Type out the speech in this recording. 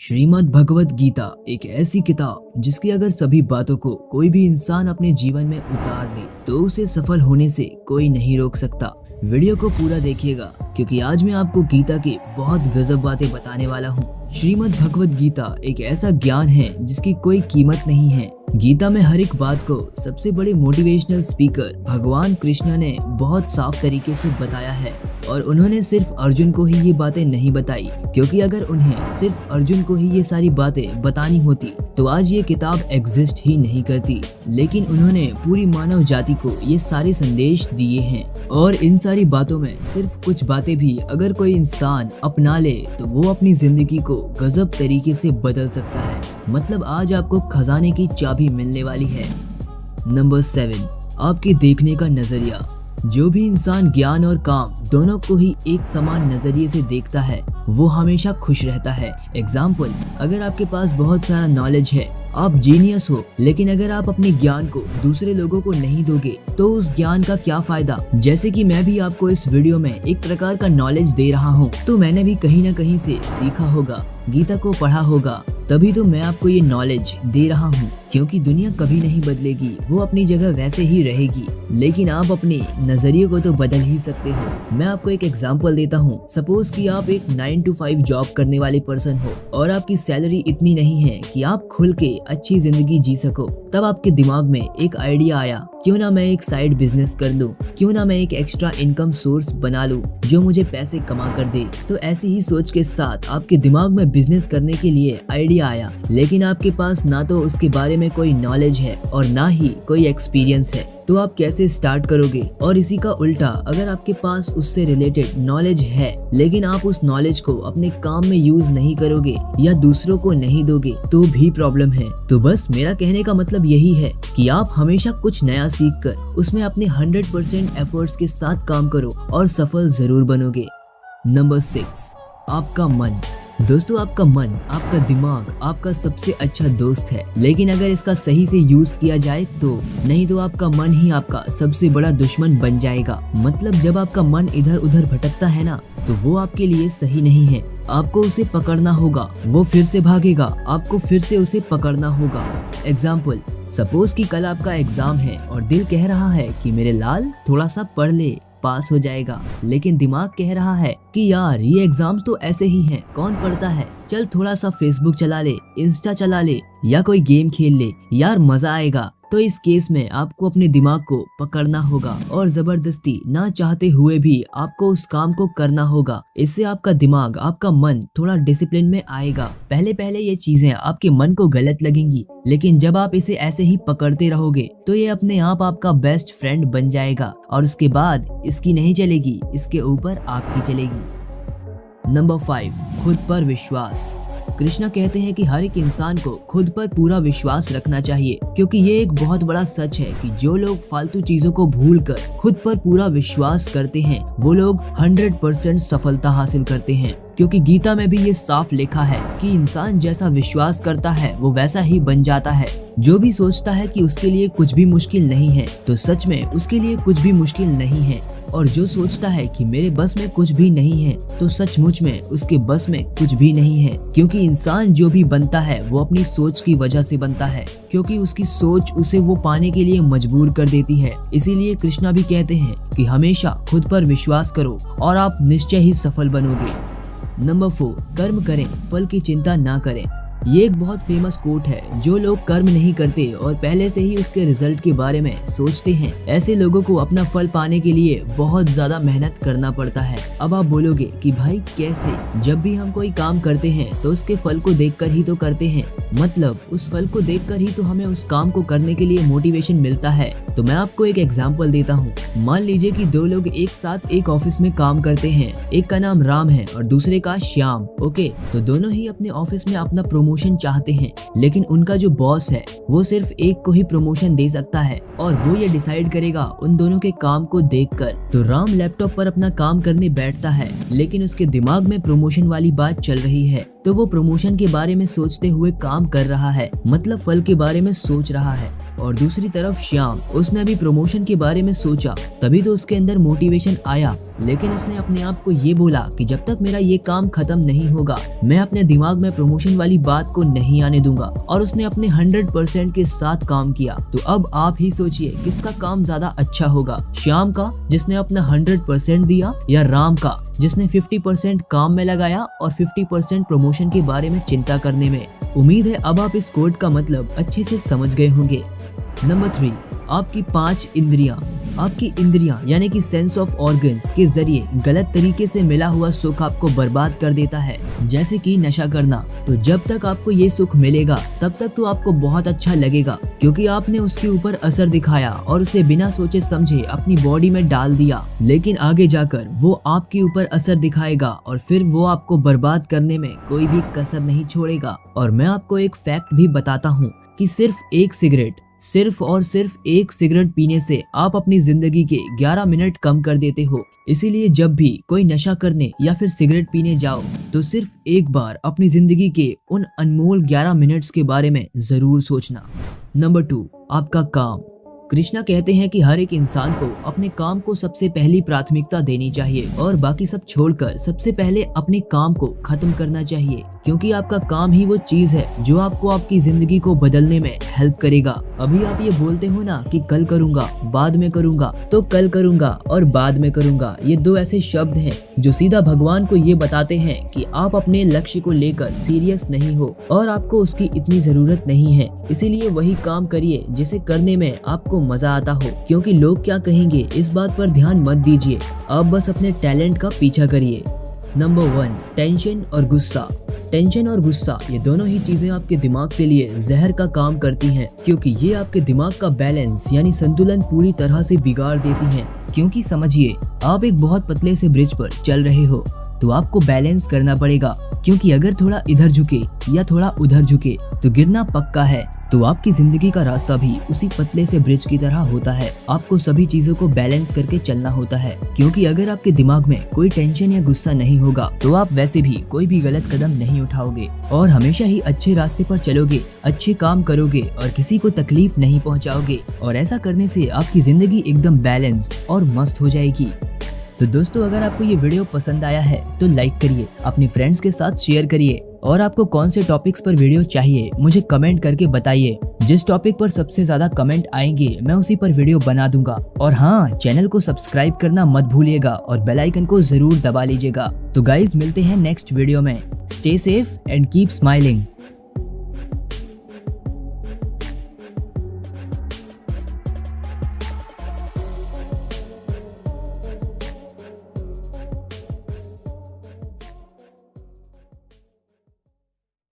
श्रीमद् भगवत गीता एक ऐसी किताब जिसकी अगर सभी बातों को कोई भी इंसान अपने जीवन में उतार ले तो उसे सफल होने से कोई नहीं रोक सकता। वीडियो को पूरा देखिएगा क्योंकि आज मैं आपको गीता की बहुत गजब बातें बताने वाला हूँ। श्रीमद् भगवत गीता एक ऐसा ज्ञान है जिसकी कोई कीमत नहीं है। गीता में हर एक बात को सबसे बड़े मोटिवेशनल स्पीकर भगवान कृष्ण ने बहुत साफ तरीके से बताया है और उन्होंने सिर्फ अर्जुन को ही ये बातें नहीं बताई, क्योंकि अगर उन्हें सिर्फ अर्जुन को ही ये सारी बातें बतानी होती तो आज ये किताब एग्जिस्ट ही नहीं करती। लेकिन उन्होंने पूरी मानव जाति को ये सारे संदेश दिए हैं और इन सारी बातों में सिर्फ कुछ बातें भी अगर कोई इंसान अपना ले तो वो अपनी जिंदगी को गजब तरीके से बदल सकता है। मतलब आज आपको खजाने की चाबी मिलने वाली है। नंबर 7, आपके देखने का नजरिया। जो भी इंसान ज्ञान और काम दोनों को ही एक समान नजरिए से देखता है वो हमेशा खुश रहता है। एग्जाम्पल, अगर आपके पास बहुत सारा नॉलेज है, आप जीनियस हो, लेकिन अगर आप अपने ज्ञान को दूसरे लोगों को नहीं दोगे तो उस ज्ञान का क्या फायदा। जैसे कि मैं भी आपको इस वीडियो में एक प्रकार का नॉलेज दे रहा हूँ तो मैंने भी कहीं ना कहीं से सीखा होगा, गीता को पढ़ा होगा, तभी तो मैं आपको ये नॉलेज दे रहा हूँ। क्योंकि दुनिया कभी नहीं बदलेगी, वो अपनी जगह वैसे ही रहेगी, लेकिन आप अपने नजरिए को तो बदल ही सकते हो। मैं आपको एक एग्जांपल देता हूँ। सपोज कि आप एक 9 to 5 जॉब करने वाले पर्सन हो और आपकी सैलरी इतनी नहीं है कि आप खुल के अच्छी जिंदगी जी सको। तब आपके दिमाग में एक आइडिया आया, क्यों ना मैं एक साइड बिजनेस कर लूं, क्यों ना मैं एक एक्स्ट्रा इनकम सोर्स बना लूं जो मुझे पैसे कमा कर दे। तो ऐसी ही सोच के साथ आपके दिमाग में बिजनेस करने के लिए आइडिया आया, लेकिन आपके पास ना तो उसके बारे में कोई नॉलेज है और ना ही कोई एक्सपीरियंस है। तो आप कैसे स्टार्ट करोगे। और इसी का उल्टा, अगर आपके पास उससे रिलेटेड नॉलेज है लेकिन आप उस नॉलेज को अपने काम में यूज नहीं करोगे या दूसरों को नहीं दोगे तो भी प्रॉब्लम है। तो बस मेरा कहने का मतलब यही है कि आप हमेशा कुछ नया सीख कर उसमें अपने 100% एफर्ट्स के साथ काम करो और सफल जरूर बनोगे। नंबर 6, आपका मन। दोस्तों, आपका मन, आपका दिमाग आपका सबसे अच्छा दोस्त है, लेकिन अगर इसका सही से यूज किया जाए तो, नहीं तो आपका मन ही आपका सबसे बड़ा दुश्मन बन जाएगा। मतलब जब आपका मन इधर उधर भटकता है ना तो वो आपके लिए सही नहीं है। आपको उसे पकड़ना होगा, वो फिर से भागेगा, आपको फिर से उसे पकड़ना होगा। एग्जाम्पल, सपोज कि कल आपका एग्जाम है और दिल कह रहा है कि मेरे लाल थोड़ा सा पढ़ ले, पास हो जाएगा, लेकिन दिमाग कह रहा है कि यार ये एग्जाम तो ऐसे ही हैं, कौन पढ़ता है, चल थोड़ा सा फेसबुक चला ले, इंस्टा चला ले या कोई गेम खेल ले, यार मजा आएगा। तो इस केस में आपको अपने दिमाग को पकड़ना होगा और जबरदस्ती ना चाहते हुए भी आपको उस काम को करना होगा। इससे आपका दिमाग, आपका मन थोड़ा डिसिप्लिन में आएगा। पहले पहले ये चीजें आपके मन को गलत लगेंगी, लेकिन जब आप इसे ऐसे ही पकड़ते रहोगे तो ये अपने आप आपका बेस्ट फ्रेंड बन जाएगा और उसके बाद इसकी नहीं चलेगी, इसके ऊपर आपकी चलेगी। नंबर 5, खुद पर विश्वास। कृष्णा कहते हैं कि हर एक इंसान को खुद पर पूरा विश्वास रखना चाहिए, क्योंकि ये एक बहुत बड़ा सच है कि जो लोग फालतू चीजों को भूलकर खुद पर पूरा विश्वास करते हैं वो लोग 100% सफलता हासिल करते हैं। क्योंकि गीता में भी ये साफ लिखा है कि इंसान जैसा विश्वास करता है वो वैसा ही बन जाता है। जो भी सोचता है कि उसके लिए कुछ भी मुश्किल नहीं है तो सच में उसके लिए कुछ भी मुश्किल नहीं है, और जो सोचता है कि मेरे बस में कुछ भी नहीं है तो सचमुच में उसके बस में कुछ भी नहीं है। क्योंकि इंसान जो भी बनता है वो अपनी सोच की वजह से बनता है, क्योंकि उसकी सोच उसे वो पाने के लिए मजबूर कर देती है। इसीलिए कृष्णा भी कहते हैं कि हमेशा खुद पर विश्वास करो और आप निश्चय ही सफल बनोगे। नंबर 4, कर्म करें, फल की चिंता ना करें। ये एक बहुत फेमस कोट है। जो लोग कर्म नहीं करते और पहले से ही उसके रिजल्ट के बारे में सोचते हैं, ऐसे लोगों को अपना फल पाने के लिए बहुत ज्यादा मेहनत करना पड़ता है। अब आप बोलोगे कि भाई कैसे। जब भी हम कोई काम करते हैं तो उसके फल को देखकर ही तो करते हैं, मतलब उस फल को देखकर ही तो हमें उस काम को करने के लिए मोटिवेशन मिलता है। तो मैं आपको एक एग्जांपल देता हूँ। मान लीजिए कि दो लोग एक साथ एक ऑफिस में काम करते हैं, एक का नाम राम है और दूसरे का श्याम। ओके, तो दोनों ही अपने ऑफिस में अपना प्रमोशन चाहते हैं, लेकिन उनका जो बॉस है वो सिर्फ एक को ही प्रमोशन दे सकता है और वो ये डिसाइड करेगा उन दोनों के काम को देखकर। तो राम लैपटॉप पर अपना काम करने बैठता है, लेकिन उसके दिमाग में प्रमोशन वाली बात चल रही है तो वो प्रमोशन के बारे में सोचते हुए काम कर रहा है, मतलब फल के बारे में सोच रहा है। और दूसरी तरफ श्याम, उसने भी प्रमोशन के बारे में सोचा, तभी तो उसके अंदर मोटिवेशन आया। लेकिन उसने अपने आप को ये बोला कि जब तक मेरा ये काम खत्म नहीं होगा, मैं अपने दिमाग में प्रमोशन वाली बात को नहीं आने दूंगा। और उसने अपने 100% के साथ काम किया। तो अब आप ही सोचिए किसका काम ज्यादा अच्छा होगा, श्याम का जिसने अपना 100% दिया, या राम का जिसने 50% काम में लगाया और 50% प्रमोशन के बारे में चिंता करने में। उम्मीद है अब आप इस कोड का मतलब अच्छे से समझ गए होंगे। नंबर 3, आपकी 5 इंद्रियां। आपकी इंद्रियां यानी कि सेंस ऑफ ऑर्गन्स के जरिए गलत तरीके से मिला हुआ सुख आपको बर्बाद कर देता है, जैसे कि नशा करना। तो जब तक आपको ये सुख मिलेगा तब तक तो आपको बहुत अच्छा लगेगा, क्योंकि आपने उसके ऊपर असर दिखाया और उसे बिना सोचे समझे अपनी बॉडी में डाल दिया। लेकिन आगे जाकर वो आपके ऊपर असर दिखाएगा और फिर वो आपको बर्बाद करने में कोई भी कसर नहीं छोड़ेगा। और मैं आपको एक फैक्ट भी बताता हूँ कि सिर्फ और सिर्फ एक सिगरेट पीने से आप अपनी जिंदगी के 11 मिनट कम कर देते हो। इसीलिए जब भी कोई नशा करने या फिर सिगरेट पीने जाओ तो सिर्फ एक बार अपनी जिंदगी के उन अनमोल 11 मिनट्स के बारे में जरूर सोचना। नंबर 2, आपका काम। कृष्णा कहते हैं कि हर एक इंसान को अपने काम को सबसे पहली प्राथमिकता देनी चाहिए और बाकी सब छोड़कर सबसे पहले अपने काम को खत्म करना चाहिए, क्योंकि आपका काम ही वो चीज है जो आपको आपकी जिंदगी को बदलने में हेल्प करेगा। अभी आप ये बोलते हो ना कि कल करूंगा, बाद में करूंगा, तो कल करूंगा और बाद में करूंगा, ये 2 ऐसे शब्द हैं जो सीधा भगवान को ये बताते हैं कि आप अपने लक्ष्य को लेकर सीरियस नहीं हो और आपको उसकी इतनी जरूरत नहीं है। इसीलिए वही काम करिए जिसे करने में आपको मजा आता हो, क्योंकि लोग क्या कहेंगे इस बात पर ध्यान मत दीजिए, आप बस अपने टैलेंट का पीछा करिए। नंबर 1, टेंशन और गुस्सा। टेंशन और गुस्सा ये दोनों ही चीजें आपके दिमाग के लिए जहर का काम करती हैं, क्योंकि ये आपके दिमाग का बैलेंस यानी संतुलन पूरी तरह से बिगाड़ देती हैं। क्योंकि समझिए, आप एक बहुत पतले से ब्रिज पर चल रहे हो तो आपको बैलेंस करना पड़ेगा, क्योंकि अगर थोड़ा इधर झुके या थोड़ा उधर झुके तो गिरना पक्का है। तो आपकी जिंदगी का रास्ता भी उसी पतले से ब्रिज की तरह होता है। आपको सभी चीजों को बैलेंस करके चलना होता है, क्योंकि अगर आपके दिमाग में कोई टेंशन या गुस्सा नहीं होगा तो आप वैसे भी कोई भी गलत कदम नहीं उठाओगे और हमेशा ही अच्छे रास्ते पर चलोगे, अच्छे काम करोगे और किसी को तकलीफ नहीं पहुंचाओगे। और ऐसा करने से आपकी जिंदगी एकदम बैलेंस्ड और मस्त हो जाएगी। तो दोस्तों, अगर आपको ये वीडियो पसंद आया है तो लाइक करिए, अपने फ्रेंड्स के साथ शेयर करिए और आपको कौन से टॉपिक्स पर वीडियो चाहिए मुझे कमेंट करके बताइए। जिस टॉपिक पर सबसे ज्यादा कमेंट आएंगे मैं उसी पर वीडियो बना दूंगा। और हाँ, चैनल को सब्सक्राइब करना मत भूलिएगा और बेल आइकन को जरूर दबा लीजिएगा। तो गाइज, मिलते हैं नेक्स्ट वीडियो में। Stay safe and keep smiling.